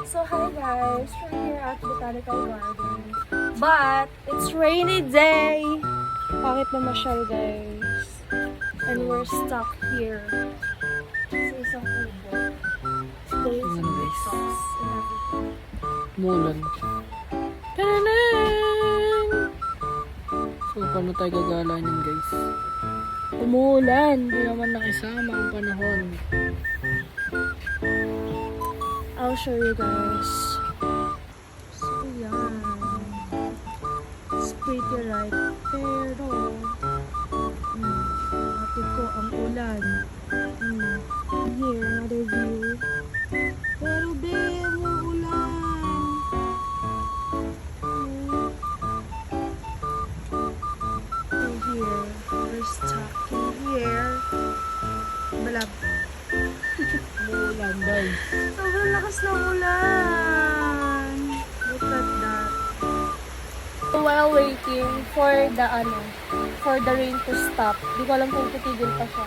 So hi guys, we're here at Botanical Gardens. But it's rainy day. Pangit na masyal guys. And we're stuck here. Sa isang kubo. Today is sauce and everything. Mulan. Tananan! So, paano tayo gagala niyan, guys? Umulan. Hindi naman nakisama ang panahon. I'll show you guys. So yan. It's pretty right. Pero ate ko ang ulan. Here, another view. Pero ang ulan. So here, we're stuck in here. Balab. Mulan, guys. Sobrang lakas ng ulan. Look at that. While waiting for the rain to stop. Di ko alam kung titigil pa siya.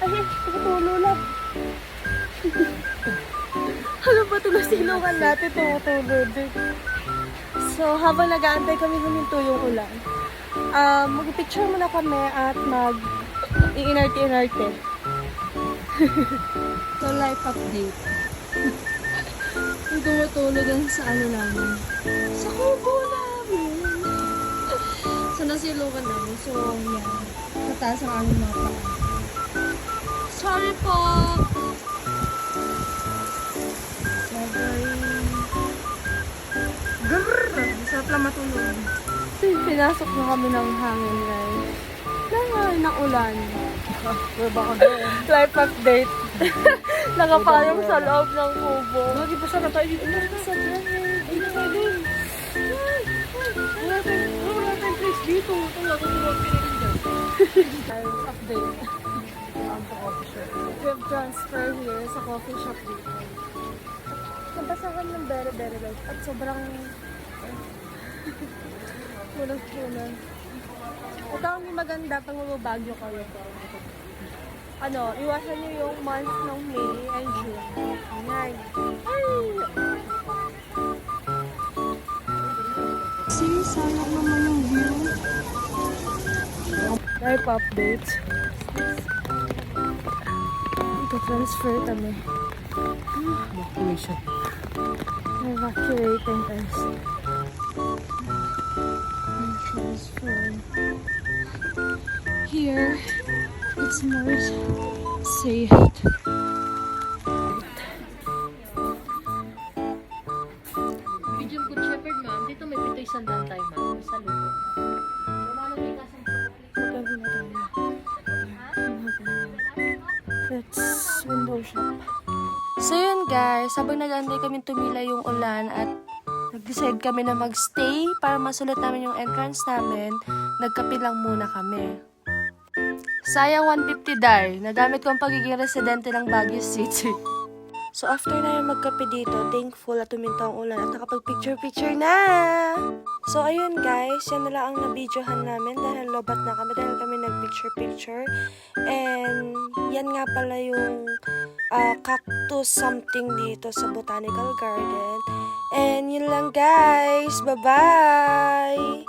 Ay, tumutulo lang. Alam ba, tumusilungan natin, tumutulo din. So, habang nag-aantay kami huminto yung ulan, mag-picture muna kami at mag-iinarte-inarte. So, life update. Yung tumutulog ang sa namin. Sa kubo namin. So, nasilukan namin. So, yan. Sa taas ang aming mga paa. Sorry po! Bye-bye. Grrrr! Sarap lang matulog. Pinasok na kami ng hangin, guys. Ng ulan. Baka doon. Life update. Nakapayong sa loob ng kubo. Lagi pa sana tayo dito. Sa drain. Ay, na din. Wala tayong place dito. Wala tayong pinagin dyan. Life update. We have transfer here sa coffee shop dito. Nabasahan ng bere-bere guys. At sobrang punas-punas. Ito ang maganda pag mababagyo kayo. Iwasan nyo yung month ng May and June. Ayan. Ay! See, sayang naman yung view. Life update. Ito transfer kami. Evacuation. Evacuating us. Transfer. Here, it's more safe. Medium Good Shepherd, ma'am. Dito may pitoy sandaan tayo, ma'am. Sa luto. Let's window shop. So yun guys, habang nag-aantay kami tumila yung ulan at nag-decide kami na magstay para masulat namin yung entrance namin, nagkape lang muna kami. Sayang 150 dar, nagamit ko ang pagiging residente ng Baguio City. So after na yung magkape dito, thankful at tuminto ang ulan at nakapag-picture-picture na! So ayun guys, yan na lang ang nabidyohan namin dahil lobat na kami dahil kami nag-picture-picture. And yan nga pala yung cactus something dito sa Botanical Garden. And yun lang guys, bye-bye!